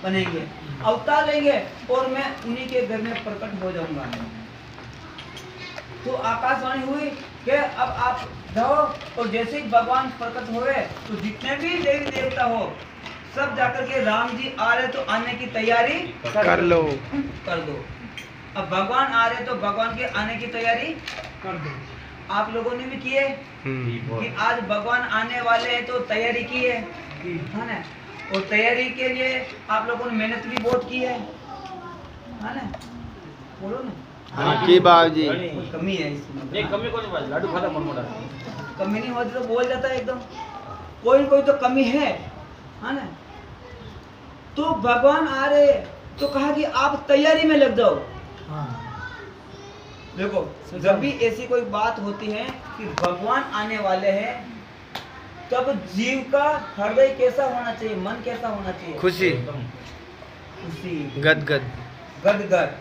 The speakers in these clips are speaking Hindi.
बनेंगे, अवतार लेंगे और मैं उन्हीं के घर में प्रकट हो जाऊंगा। तो आकाशवाणी हुई कि अब आप जाओ, और जैसे ही भगवान प्रकट हुए तो जितने भी देवी देवता हो सब जाकर के राम जी आ रहे तो आने की तैयारी कर लो। कर दो। अब भगवान आ रहे तो भगवान के आने की तैयारी कर दो। आप लोगों ने भी की है कि आज भगवान आने वाले हैं तो तैयारी की है ना, और तैयारी के लिए आप लोगों ने मेहनत भी बहुत की है ना, बोलो ना। हाँ की बाबूजी, कमी है इसमें, नहीं कमी को नहीं, लाडू खाता मन मोटा कमी नहीं होती तो बोल जाता है एकदम, कोई न कोई तो कमी है ना। तो भगवान आ रहे तो कहा कि आप तैयारी में लग जाओ। देखो जब भी ऐसी कोई बात होती है कि भगवान आने वाले हैं तब जीव का हृदय कैसा होना चाहिए, मन कैसा होना चाहिए? खुशी, खुशी, गदगद, गदगद।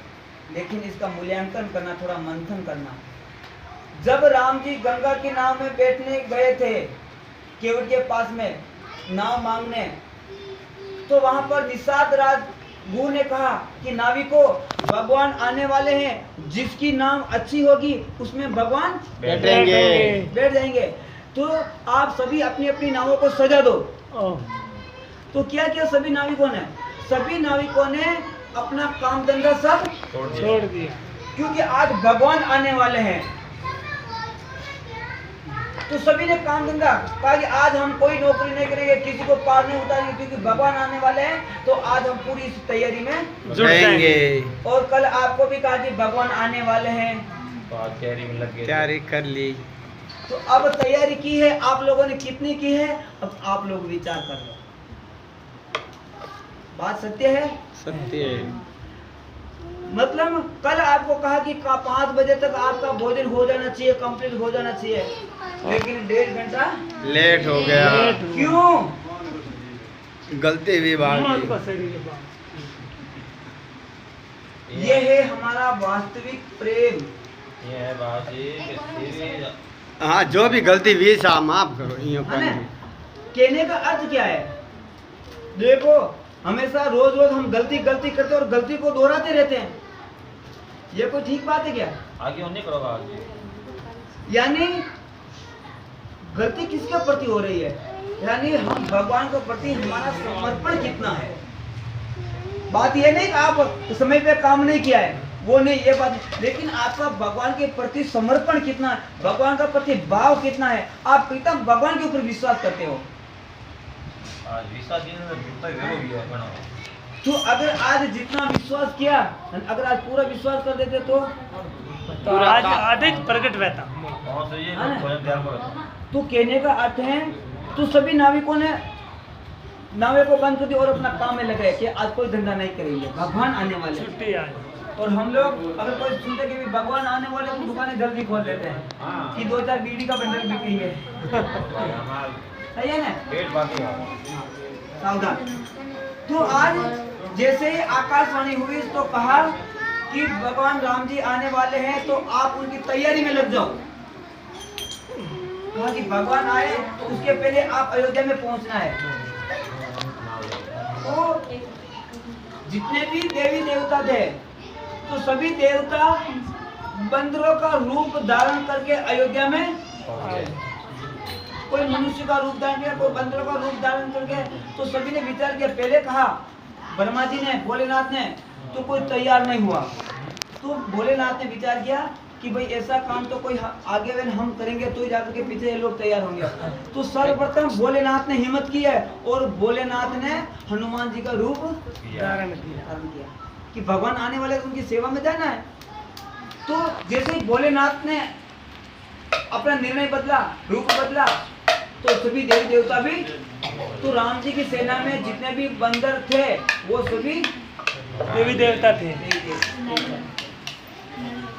लेकिन इसका मूल्यांकन करना, थोड़ा मंथन करना। जब राम जी गंगा की नाव में बैठने गए थे केवट के पास में नाव मांगने, तो वहां पर निषाद राज गुरु ने कहा कि नाविको भगवान आने वाले हैं, जिसकी नाव अच्छी होगी उसमें भगवान बैठ जाएंगे। तो आप सभी अपनी अपनी नावों को सजा दो। तो क्या किया सभी नाविकों ने? सभी नाविकों ने अपना काम धंधा सब छोड़ दिया, क्योंकि आज भगवान आने वाले हैं। तो सभी ने काम धंधा कहा कि आज हम कोई नौकरी नहीं करेंगे, किसी को पार नहीं उतारेंगे, क्योंकि भगवान आने वाले हैं। तो आज हम पूरी इस तैयारी में जुट जाएंगे। और कल आपको भी कहा कि भगवान आने वाले हैं, तो आज तैयारी में लग गए, तैयारी कर ली। तो अब तैयारी की है आप लोगों ने, कितनी की है अब आप लोग विचार कर लो। बात सत्य है? सत्य है। मतलब कल आपको कहा कि 5 बजे तक आपका भोजन हो जाना चाहिए, कंप्लीट हो जाना चाहिए, लेकिन 1.5 घंटा लेट हो गया। क्यों? गलती हुई बाबूजी। ये है हमारा वास्तविक प्रेम। ये है बाजी कि तेरी हाँ जो भी गलती हुई सा माफ करो। यूं है ना? कर कहने का अर्थ क्या है? देखो हमेशा रोज रोज हम गलती करते और गलती को दोहराते रहते हैं, ये कोई ठीक बात है क्या? आगे नहीं करोगा आगे। यानी गलती किसके प्रति हो रही है? यानी हम भगवान के प्रति हमारा समर्पण कितना है। बात ये नहीं कि आप समय पे काम नहीं किया है, वो नहीं, ये बात, लेकिन आपका भगवान के प्रति समर्पण कितना है, भगवान का प्रति भाव कितना है, आप कितना भगवान के ऊपर विश्वास करते हो। आज विश्वास जितना भी है बना। तो अगर आज जितना विश्वास किया, अगर आज पूरा विश्वास कर देते तो आज आधे प्रकट रहता। कौन से ये है ना? भोजन तैयार करो। तो कहने का अर्थ है तो सभी नाविकों ने नावे को बंद कर दिया और अपना काम में लगे कि आज कोई धंधा नहीं करेंगे, भगवान आने वाले हैं। छुट्टी आज। और हम लोग अगर कोई सुनते कि भी भगवान आने वाले तो दुकानें जल्दी खोल लेते हैं कि 2-4 बीड़ी का बंडल बिकेंगे। सही है ना? पेट बाकी है। सावधान। तो आज जैसे ही आकाशवाणी हुई तो कहा कि भगवान राम जी आने वाले हैं तो आप उनकी तैयारी में लग जाओ। कहा कि भगवान आए तो उसके पहले आप अयोध्या में पहुंचना है। तो जितने भी देवी देवता थे तो सभी देवता बंदरों का रूप धारण करके अयोध्या में आए। कोई मनुष्य का रूप धारण किया, कोई बंदरों का रूप धारण करके। तो सभी ने विचार किया, पहले कहा ब्रह्मा जी ने, भोलेनाथ ने, तो कोई तैयार नहीं हुआ। तो भोलेनाथ ने विचार किया कि भाई ऐसा काम तो कोई आगे में हम करेंगे तो ही जाकर के पीछे ये लोग तैयार होंगे। तो सर्वप्रथम भोलेनाथ ने हिम्मत की है और भोलेनाथ ने हनुमान जी का रूप धारण किया कि भगवान आने वाले तो उनकी सेवा में जाना है। तो जैसे ही भोलेनाथ ने अपना निर्णय बदला, रूप बदला, तो सभी देवी देवता भी, तो राम जी की सेना में जितने भी बंदर थे वो सभी देवी देवता थे।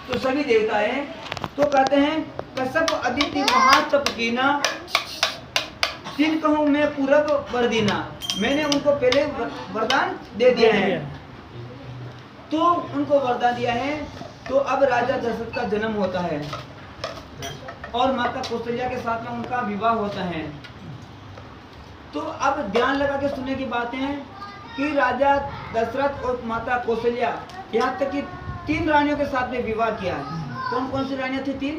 तो सभी देवता हैं। तो कहते हैं कश्यप अदिति महातप कीना, जिन कहूँ मैं पूरब वरदीना, मैंने उनको पहले वरदान दे दिया है। तो उनको वरदान दिया है। तो अब राजा दशरथ का जन्म होता है और माता कौशल्या के साथ में उनका विवाह होता है। तो अब ध्यान लगा के सुनने की बातें हैं कि राजा दशरथ और माता कौशल्या यहाँ तक कि 3 रानियों के साथ में विवाह किया है। कौन कौन सी रानियां थी? 3।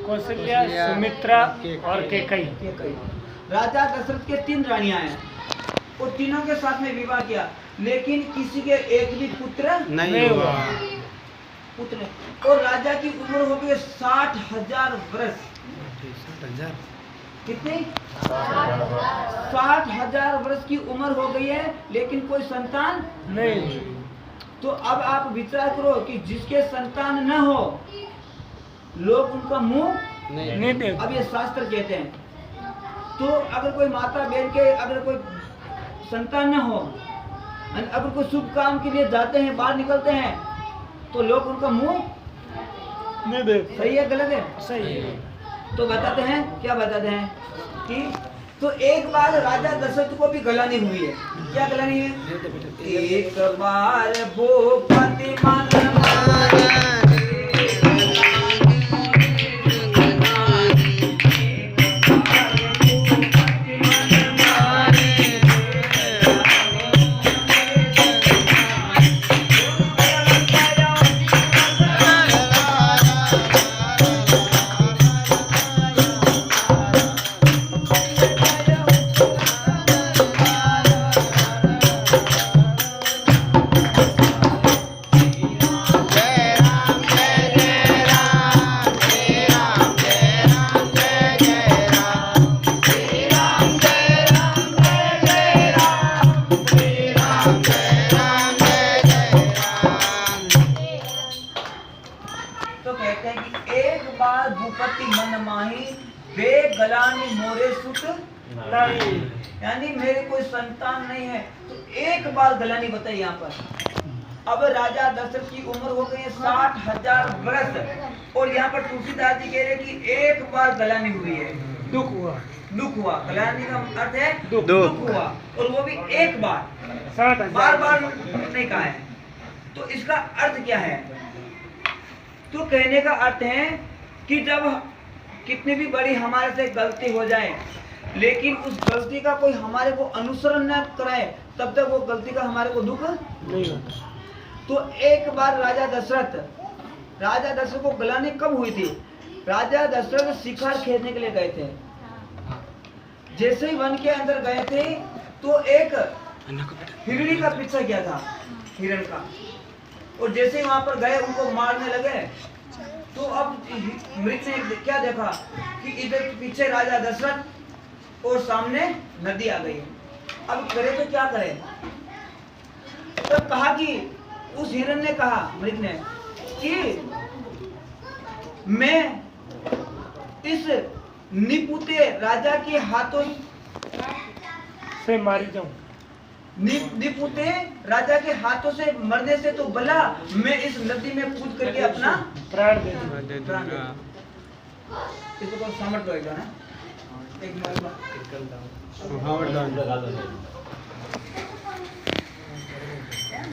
कौशल्या, सुमित्रा और कैकेयी। राजा दशरथ के 3 रानियां हैं और तीनों के साथ में विवाह किया, लेकिन किसी के एक भी पुत्र नहीं हुआ। पुत्र। और राजा की उम्र हो गई 60,000 वर्ष। 60,000 कितनी? 60,000 वर्ष की उम्र हो गई है, लेकिन कोई संतान नहीं। तो अब आप विचार करो कि जिसके संतान न हो, लोग उनका मुंह नहीं देख। अब ये शास्त्र कहते हैं। तो अगर कोई माता बहन के अगर कोई संतान न हो, अगर कोई शुभ काम के लिए जाते हैं, बाहर निकलते हैं, तो लोग उनका मुंह नहीं देख। सही है गलत है? सही है। तो बताते हैं, क्या बताते हैं कि तो एक बार राजा दशरथ को भी गलानी हुई है। क्या गलानी है? एक बार भूपति मन मारे, भूपति मन माही वे गलानी मोरे सुत नहीं। यानी मेरे कोई संतान नहीं है। तो एक बार गलानी बताई यहाँ पर। अब राजा दशरथ की उम्र हो गई है 60,000 वर्ष और यहाँ पर तुलसीदास जी कह रहे कि एक बार गलानी हुई है। दुख हुआ। दुख हुआ। गलानी का अर्थ है दुख हुआ, और वो भी एक बार, 60,000 बार बार नहीं कहा है। तो इसका अर्थ क्या है? तो कहने का अर्थ है कि जब कितनी भी बड़ी हमारे से गलती हो जाए, लेकिन उस गलती का कोई हमारे को अनुसरण न कराए, तब तक वो गलती का हमारे को दुख नहीं होता। तो एक बार राजा दशरथ को गलानी कब हुई थी? राजा दशरथ शिकार खेलने के लिए गए थे। जैसे ही वन के अंदर गए थे तो एक हिरणी का पीछा किया था, हिरण का, और जैसे ही वहां पर गए उनको मारने लगे। तो अब मृग ने क्या देखा कि इधर पीछे राजा दशरथ और सामने नदी आ गई। अब करे तो क्या करे? तब कहा कि उस हिरण ने कहा, मृग ने, कि मैं इस निपुते राजा के हाथों से मारी जाऊं। निपुते राजा के हाथों से मरने से तो भला मैं इस नदी में कूद करके अपना प्राण दे दूं। प्राण दे। इसको तो सामर्थ्य होगा ना। एक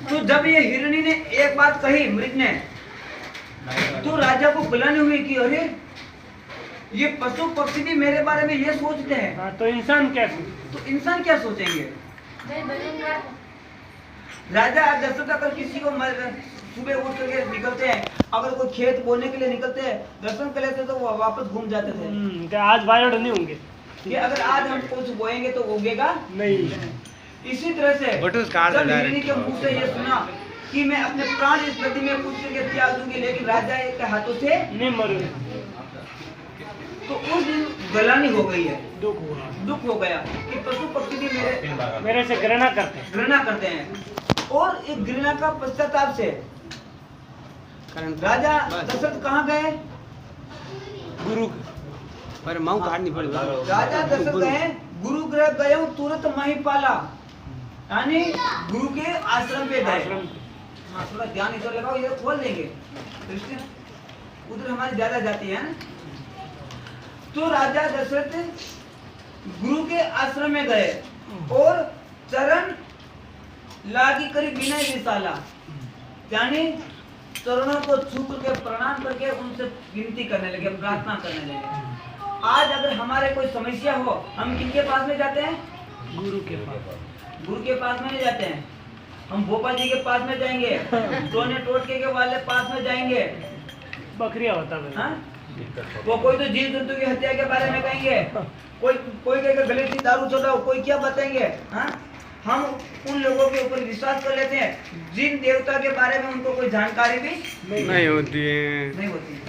तो जब ये हिरणी ने एक बात कही मृग ने, तो राजा को बुलाने हुई कि अरे ये पशु पक्षी भी मेरे बारे में ये सोचते हैं, हाँ, तो इंसान क्या तो इंसान क्या सोचेंगे? राजा दशरथ अगर किसी को सुबह उठ करके निकलते हैं, अगर कोई खेत बोने के लिए निकलते हैं, दर्शन कर लेते तो वो वापस घूम जाते थे कि आज बायोड नहीं होंगे, कि अगर आज हम कुछ बोएंगे तो उगेगा नहीं। इसी तरह से जब हिरणी के मुंह से ये सुना कि मैं अपने प्राण इस नदी में कूद करके त्याग दूंगी, लेकिन राजा के हाथों से नहीं मरूंगा, तो उस दिन गलानी हो गई है। दुख हो गया कि पशु पक्षी भी मेरे से घृणा करते हैं। और एक घृणा का पश्चाताप से राजा दशरथ कहाँ गए? गुरु पर माऊ काटनी पड़ी। राजा दशरथ गए गुरु गृह गए तुरंत महिपाला, यानी गुरु के आश्रम पे गए। हाँ, थोड़ा ध्यान इधर लगाओ, इधर खोल देंगे, दृष्टि उधर हमारी ज्यादा जाती है ना। तो राजा दशरथ गुरु के आश्रम में गए और चरण लागी करी विनय विशाला, यानी चरणों को छू करके प्रणाम करके उनसे विनती करने लगे, प्रार्थना करने लगे। आज अगर हमारे कोई समस्या हो, हम किनके पास में जाते हैं? गुरु के पास में नहीं जाते हैं, हम भोपाल जी के पास में जाएंगे, टोने टोटके के वाले पास में जाएंगे, बकरिया होता है। हाँ? वो कोई तो जीव जंतु की हत्या के बारे में कहेंगे, कोई कोई कहेगा गले की दारू चढ़ाओ, कोई क्या बताएंगे। हाँ? हम उन लोगों के ऊपर विश्वास कर लेते हैं जिन देवता के बारे में उनको कोई जानकारी भी नहीं होती है। नहीं होती।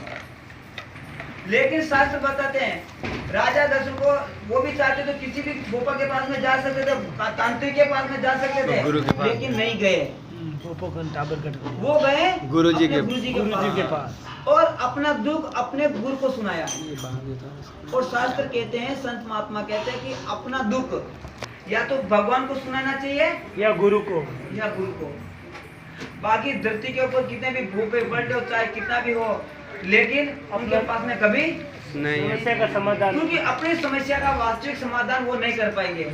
लेकिन शास्त्र बताते हैं राजा दशरथ को वो भी चाहते तो किसी भी गोपा के पास में जा सकते थे, तांत्रिक के पास में जा सकते थे, गुरु के पास। लेकिन नहीं गए। गुरु वो गए गुरुजी अपने के- गुरुजी जी के के पास। पास और अपना दुख अपने गुरु को सुनाया। और शास्त्र कहते हैं, संत महात्मा कहते हैं कि अपना दुख या तो भगवान को सुनाना चाहिए या गुरु को। या गुरु को। बाकी धरती के ऊपर कितने भी भूखे बल्टे हो, चाहे कितना भी हो, लेकिन उनके पास में कभी नहीं है। समस्या का समाधान। क्योंकि अपनी समस्या का वास्तविक समाधान वो नहीं कर पाएंगे।